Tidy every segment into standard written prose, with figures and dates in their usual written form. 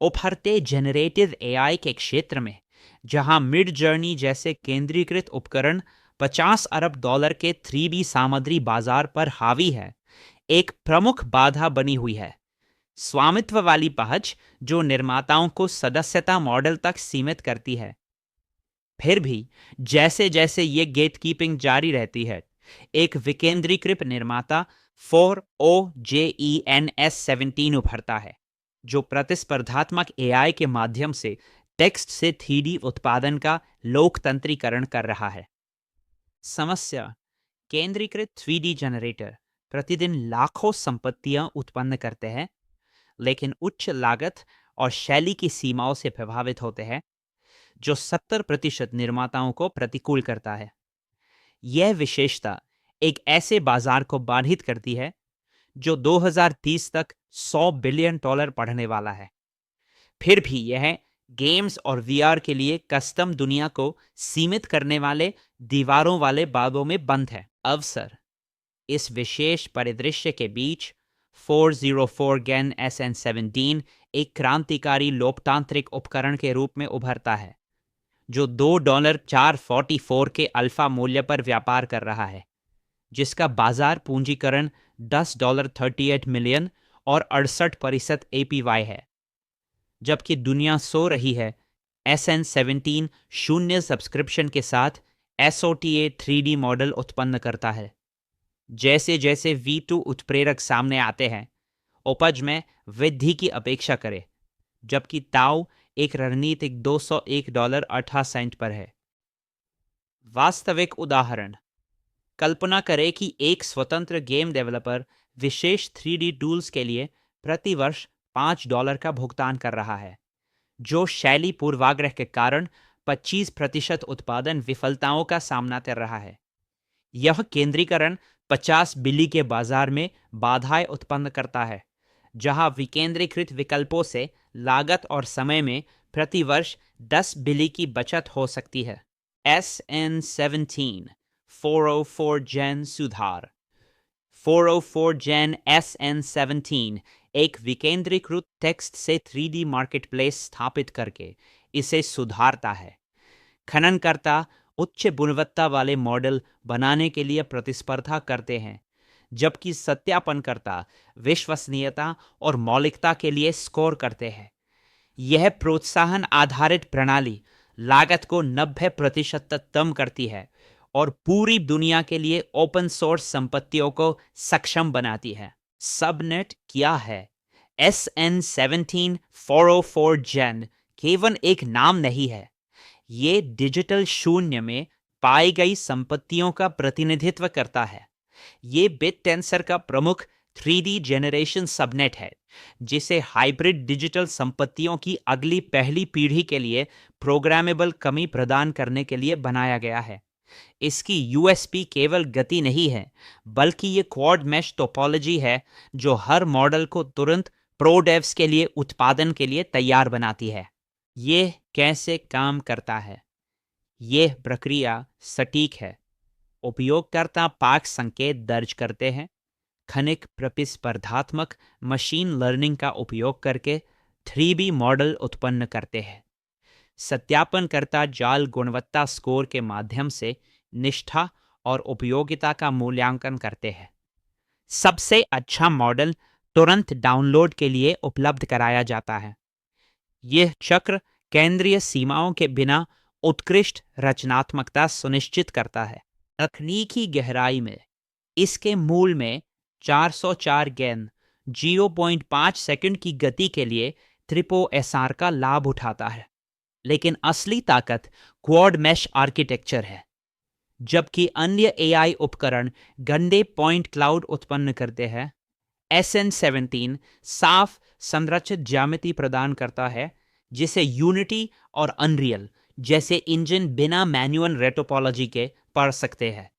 उभरते generative AI के क्षेत्र में, जहां मिड जर्नी जैसे केंद्रीकृत उपकरण 50 अरब डॉलर के 3D सामग्री बाजार पर हावी है, एक प्रमुख बाधा बनी हुई है। स्वामित्व वाली पहुंच जो निर्माताओं को सदस्यता मॉडल तक सीमित करती है। फिर भी जैसे जैसे ये गेटकीपिंग जारी रहती है, एक विकेंद्रीकृत निर्माता 4OGENS17 उभरता है, जो प्रतिस्पर्धात्मक एआई के माध्यम से टेक्स्ट से 3D उत्पादन का लोकतंत्रीकरण कर रहा है। समस्या: केंद्रीकृत 3D जनरेटर प्रतिदिन लाखों संपत्तियां उत्पन्न करते हैं, लेकिन उच्च लागत और शैली की सीमाओं से प्रभावित होते हैं, जो 70% निर्माताओं को प्रतिकूल करता है। यह विशेषता एक ऐसे बाजार को बाधित करती है जो 2030 तक $100 बिलियन पढ़ने वाला है। फिर भी यह गेम्स और वीआर के लिए कस्टम दुनिया को सीमित करने वाले दीवारों वाले बागों में बंद है। अवसर: इस विशेष परिदृश्य के बीच 404 Gen SN17 एक क्रांतिकारी लोकतांत्रिक उपकरण के रूप में उभरता है, जो $2.444 के अल्फा मूल्य पर व्यापार कर रहा है, जिसका बाजार पूंजीकरण $10.38 मिलियन और 68% APY है। जबकि दुनिया सो रही है, SN17 शून्य सब्सक्रिप्शन के साथ SOTA 3D मॉडल उत्पन्न करता है। जैसे जैसे V2 उत्प्रेरक सामने आते हैं, उपज में वृद्धि की अपेक्षा करें, जबकि ताऊ एक रणनीतिक $201.18 पर है। वास्तविक उदाहरण: कल्पना करें कि एक स्वतंत्र गेम डेवलपर विशेष 3D टूल्स के लिए प्रति वर्ष $5 का भुगतान कर रहा है, जो शैली पूर्वाग्रह के कारण 25% उत्पादन विफलताओं का सामना कर रहा है। यह केंद्रीकरण 50 बिली के बाजार में बाधाएं उत्पन्न करता है, जहां विकेंद्रीकृत विकल्पों से लागत और समय में प्रति वर्ष 10 बिली की बचत हो सकती है। SN17 404 Gen सुधार: 404 Gen SN17 एक विकेंद्रीकृत टेक्स्ट से 3D मार्केटप्लेस स्थापित करके इसे सुधारता है। खननकर्ता उच्च गुणवत्ता वाले मॉडल बनाने के लिए प्रतिस्पर्धा करते हैं, जबकि सत्यापनकर्ता विश्वसनीयता और मौलिकता के लिए स्कोर करते हैं। यह प्रोत्साहन आधारित प्रणाली लागत को 90% तक कम करती है और पूरी दुनिया के लिए ओपन सोर्स संपत्तियों को सक्षम बनाती है। सबनेट क्या है? SN17 404 Gen केवल एक नाम नहीं है, ये डिजिटल शून्य में पाई गई संपत्तियों का प्रतिनिधित्व करता है। ये बिटटेंसर का प्रमुख 3D जनरेशन सबनेट है, जिसे हाइब्रिड डिजिटल संपत्तियों की अगली पहली पीढ़ी के लिए प्रोग्रामेबल कमी प्रदान करने के लिए बनाया गया है। इसकी USP केवल गति नहीं है, बल्कि ये क्वाड मैश टोपोलॉजी है जो हर मॉडल को तुरंत प्रो डेव्स के लिए उत्पादन के लिए तैयार बनाती है। ये कैसे काम करता है? यह प्रक्रिया सटीक है। उपयोगकर्ता पाठ संकेत दर्ज करते हैं, खनिक प्रतिस्पर्धात्मक मशीन लर्निंग का उपयोग करके 3D मॉडल उत्पन्न करते हैं। सत्यापनकर्ता जाल गुणवत्ता स्कोर के माध्यम से निष्ठा और उपयोगिता का मूल्यांकन करते हैं। सबसे अच्छा मॉडल तुरंत डाउनलोड के लिए उपलब्ध कराया जाता है। यह चक्र केंद्रीय सीमाओं के बिना उत्कृष्ट रचनात्मकता सुनिश्चित करता है। तकनीकी गहराई में इसके मूल में 404 गेन 0.5 सेकंड की गति के लिए ट्रिपो SR का लाभ उठाता है, लेकिन असली ताकत क्वाड मैश आर्किटेक्चर है। जबकि अन्य AI उपकरण गंदे पॉइंट क्लाउड उत्पन्न करते हैं, SN17 साफ संरचित ज्यामिति प्रदान करता है, जिसे यूनिटी और अनरियल जैसे इंजन बिना मैन्युअल रेटोपोलॉजी के पढ़ सकते हैं।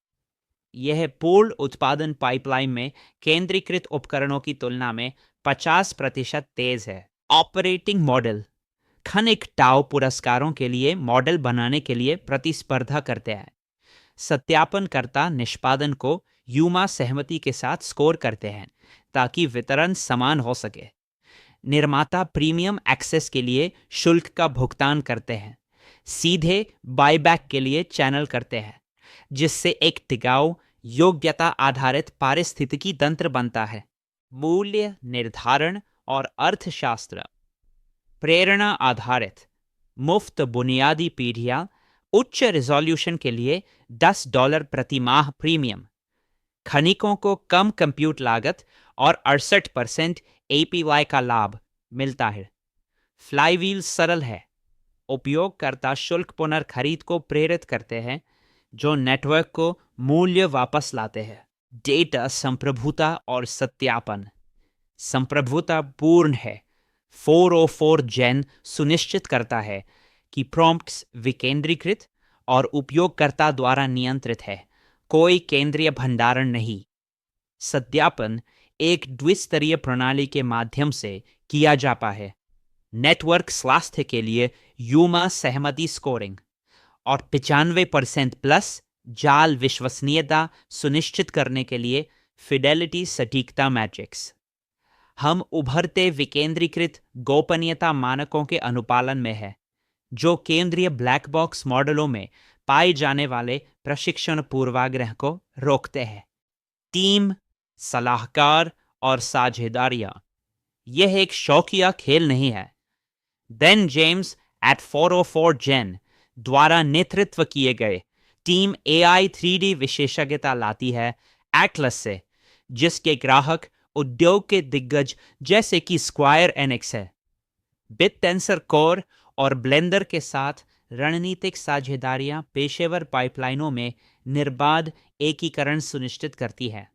यह पूर्ण उत्पादन पाइपलाइन में केंद्रीकृत उपकरणों की तुलना में 50% तेज है। ऑपरेटिंग मॉडल खनिक टाउ पुरस्कारों के लिए मॉडल बनाने के लिए प्रतिस्पर्धा करते हैं। सत्यापनकर्ता निष्पादन को यूमा सहमति के साथ स्कोर करते हैं ताकि वितरण समान हो सके। निर्माता प्रीमियम एक्सेस के लिए शुल्क का भुगतान करते हैं, सीधे बायबैक के लिए चैनल करते हैं, जिससे एक टिकाऊ योग्यता आधारित पारिस्थितिकी तंत्र बनता है। मूल्य निर्धारण और अर्थशास्त्र। प्रेरणा आधारित मुफ्त बुनियादी पीढ़ियां, उच्च रिजोल्यूशन के लिए $10 प्रति माह प्रीमियम, खनिकों को कम कंप्यूट लागत और 68% APY का लाभ मिलता है। फ्लाईव्हील सरल है, उपयोगकर्ता शुल्क पुनर्खरीद को प्रेरित करते हैं, जो नेटवर्क को मूल्य वापस लाते हैं। डेटा संप्रभुता और सत्यापन। संप्रभुता पूर्ण है। 404 जेन सुनिश्चित करता है कि प्रॉम्प्ट्स विकेंद्रीकृत और उपयोगकर्ता द्वारा नियंत्रित है, कोई केंद्रीय भंडारण नहीं। सत्यापन एक द्विस्तरीय प्रणाली के माध्यम से किया जाता है। नेटवर्क स्वास्थ्य के लिए यूमा सहमति स्कोरिंग और 95% प्लस जाल विश्वसनीयता सुनिश्चित करने के लिए फिडेलिटी सटीकता मैट्रिक्स। हम उभरते विकेंद्रीकृत गोपनीयता मानकों के अनुपालन में है, जो केंद्रीय ब्लैक बॉक्स मॉडलों में पाए जाने वाले प्रशिक्षण पूर्वाग्रह को रोकते हैं। टीम, सलाहकार और साझेदारियां। यह एक शौकिया खेल नहीं है। देन जेम्स एट 404 जेन द्वारा नेतृत्व किए गए टीम AI 3D विशेषज्ञता लाती है एटलस से, जिसके ग्राहक उद्योग के दिग्गज जैसे कि स्क्वायर एनिक्स है। बिटटेंसर कोर और ब्लेंडर के साथ रणनीतिक साझेदारियां पेशेवर पाइपलाइनों में निर्बाध एकीकरण सुनिश्चित करती है।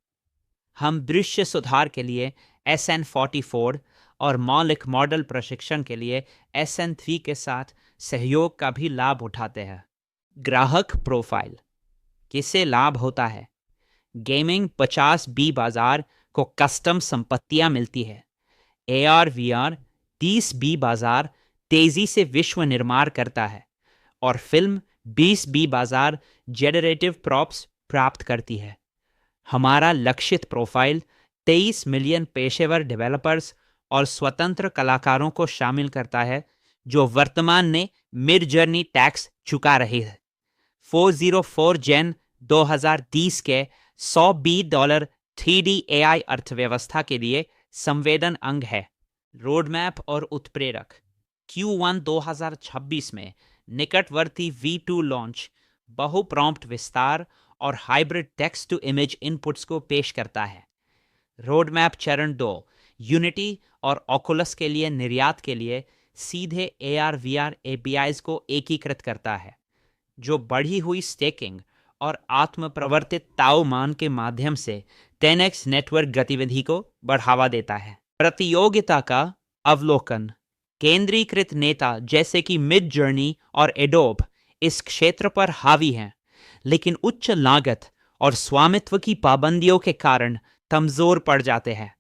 हम दृश्य सुधार के लिए SN44 और मौलिक मॉडल प्रशिक्षण के लिए SN3 के साथ सहयोग का भी लाभ उठाते हैं। ग्राहक प्रोफाइल। किसे लाभ होता है? गेमिंग 50B बाजार को कस्टम संपत्तियां मिलती है। AR/VR 30B बाजार तेजी से विश्व निर्माण करता है और फिल्म 20B बाजार जेनरेटिव प्रॉप्स प्राप्त करती है। हमारा लक्षित प्रोफाइल 23 मिलियन पेशेवर डेवलपर्स और स्वतंत्र कलाकारों को शामिल करता है, जो वर्तमान में मिड जर्नी टैक्स चुका रही है। 404 जेन 2030 के $100 3D AI अर्थव्यवस्था के लिए संवेदन अंग है। रोडमैप और उत्प्रेरक। Q1 2026 में निकटवर्ती V2 लॉन्च बहु प्रॉम्प्ट विस्तार और hybrid text to image inputs को पेश करता है। रोडमैप चरण 2 यूनिटी और ऑकुलस के लिए निर्यात के लिए सीधे AR/VR APIs को एकीकृत करता है, जो बढ़ी हुई स्टेकिंग और आत्म प्रवर्तित ताऊ मान के माध्यम से 10x नेटवर्क गतिविधि को बढ़ावा देता है। प्रतियोगिता का अवलोकन। केंद्रीकृत नेता जैसे कि मिड जर्नी और एडोब इस क्षेत्र पर हावी हैं, लेकिन उच्च लागत और स्वामित्व की पाबंदियों के कारण कमजोर पड़ जाते हैं।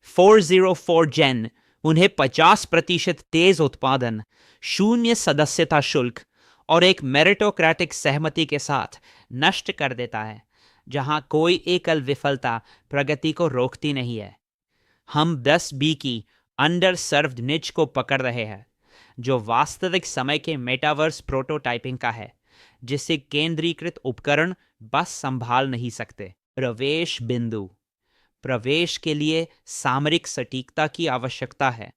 404 जेन उन्हें 50% तेज उत्पादन, 0 सदस्यता शुल्क और एक मेरिटोक्रेटिक सहमति के साथ नष्ट कर देता है, जहां कोई एकल विफलता प्रगति को रोकती नहीं है। हम 10B की अंडर सर्व्ड निच को पकड़ रहे हैं, जो वास्तविक समय के मेटावर्स प्रोटोटाइपिंग का है, जिसे केंद्रीकृत उपकरण बस संभाल नहीं सकते। प्रवेश बिंदु। प्रवेश के लिए सामरिक सटीकता की आवश्यकता है।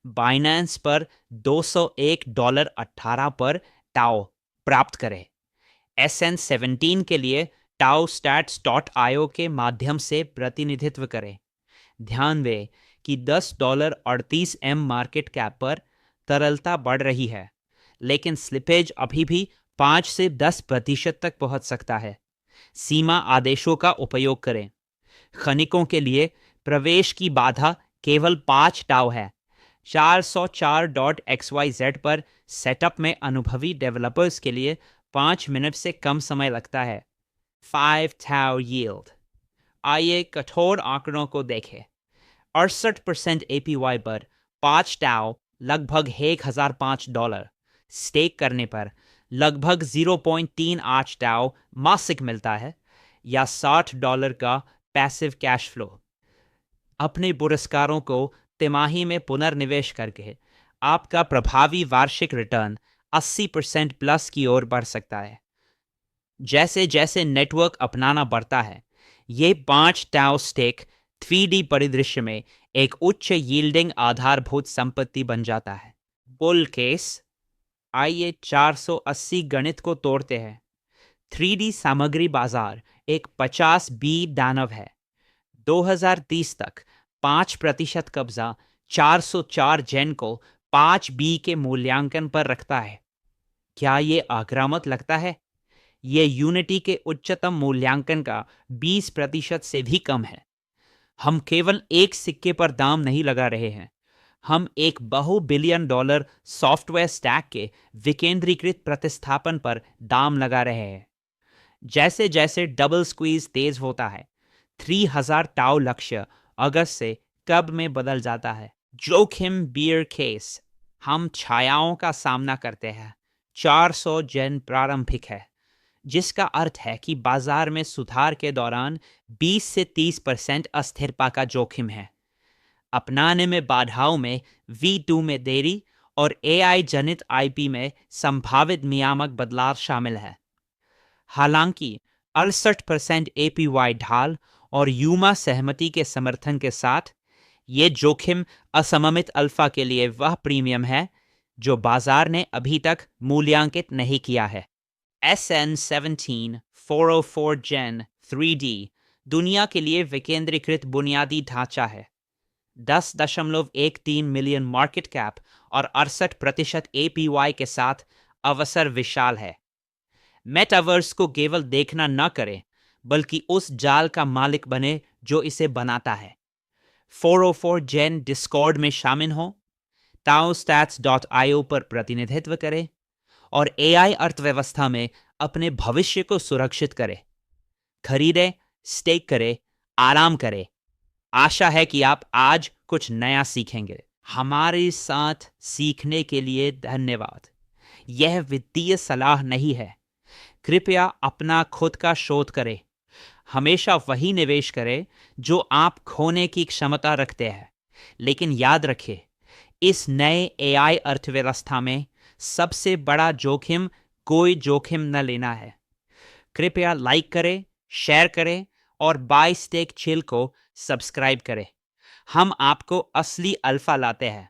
बाइनेंस पर $201.18 पर टाओ प्राप्त करें। SN17 के लिए taostats.io के माध्यम से प्रतिनिधित्व करें। ध्यान दें कि $10.38 मार्केट कैप पर तरलता बढ़ रही है, लेकिन स्लिपेज अभी भी 5 से 10% तक पहुंच सकता है। सीमा आदेशों का उपयोग करें। खनिकों के लिए प्रवेश की बाधा केवल 5 टाउ है। 404.xyz पर सेटअप में अनुभवी डेवलपर्स के लिए 5 मिनट से कम समय लगता है। 5 टाउ यील्ड। आइए कठोर आंकड़ों को देखें। 68% APY पर 5 टाउ लगभग $1005। स्टेक करने पर लगभग 0.38 टाउ मासिक मिलता है, या $60 का पैसिव कैश फ्लो। अपने पुरस्कारों को तिमाही में पुनर्निवेश करके आपका प्रभावी वार्षिक रिटर्न 80% प्लस की ओर बढ़ सकता है। जैसे जैसे नेटवर्क अपनाना बढ़ता है, ये 5 टाउ स्टेक 3D परिदृश्य में एक उच्च यील्डिंग आधारभूत संपत्ति बन जाता है। बुल केस, आइए 480 गणित को तोड़ते हैं। 3D सामग्री बाजार एक 50 बी दानव है। 2030 तक 5% कब्जा 404 जेन को 5 बी के मूल्यांकन पर रखता है। क्या ये आक्रामक लगता है? ये यूनिटी के उच्चतम मूल्यांकन का 20% से भी कम है। हम केवल एक सिक्के पर दाम नहीं लगा रहे हैं, हम एक बहु बिलियन डॉलर सॉफ्टवेयर स्टैक के विकेंद्रीकृत प्रतिस्थापन पर दाम लगा रहे हैं। जैसे जैसे डबल स्क्वीज तेज होता है, 3000 टाउ लक्ष्य अगस्त से कब में बदल जाता है। जोखिम बियर केस, हम छायाओं का सामना करते हैं। 400 जेन प्रारंभिक है, जिसका अर्थ है कि बाजार में सुधार के दौरान 20 से 30% अस्थिरता का जोखिम है। अपनाने में बाधाओं में V2 में देरी और AI जनित IP में संभावित नियामक बदलाव शामिल है। हालांकि 68% APY ढाल और यूमा सहमति के समर्थन के साथ ये जोखिम असममित अल्फा के लिए वह प्रीमियम है जो बाजार ने अभी तक मूल्यांकित नहीं किया है। SN17 404 Gen 3D दुनिया के लिए विकेंद्रीकृत बुनियादी ढांचा है। 10.13 मिलियन मार्केट कैप और 68% APY के साथ अवसर विशाल है। मेटावर्स को केवल देखना न करें, बल्कि उस जाल का मालिक बने जो इसे बनाता है। 404 Gen डिस्कॉर्ड में शामिल हो, taostats.io पर प्रतिनिधित्व करें और AI अर्थव्यवस्था में अपने भविष्य को सुरक्षित करें। खरीदें, स्टेक करें, आराम करें। आशा है कि आप आज कुछ नया सीखेंगे। हमारे साथ सीखने के लिए धन्यवाद। यह वित्तीय सलाह नहीं है। कृपया अपना खुद का शोध करें। हमेशा वही निवेश करें जो आप खोने की क्षमता रखते हैं। लेकिन याद रखें, इस नए AI अर्थव्यवस्था में सबसे बड़ा जोखिम कोई जोखिम न लेना है। कृपया लाइक करें, शेयर करें और बाय स्टेक चिल को सब्सक्राइब करें। हम आपको असली अल्फा लाते हैं।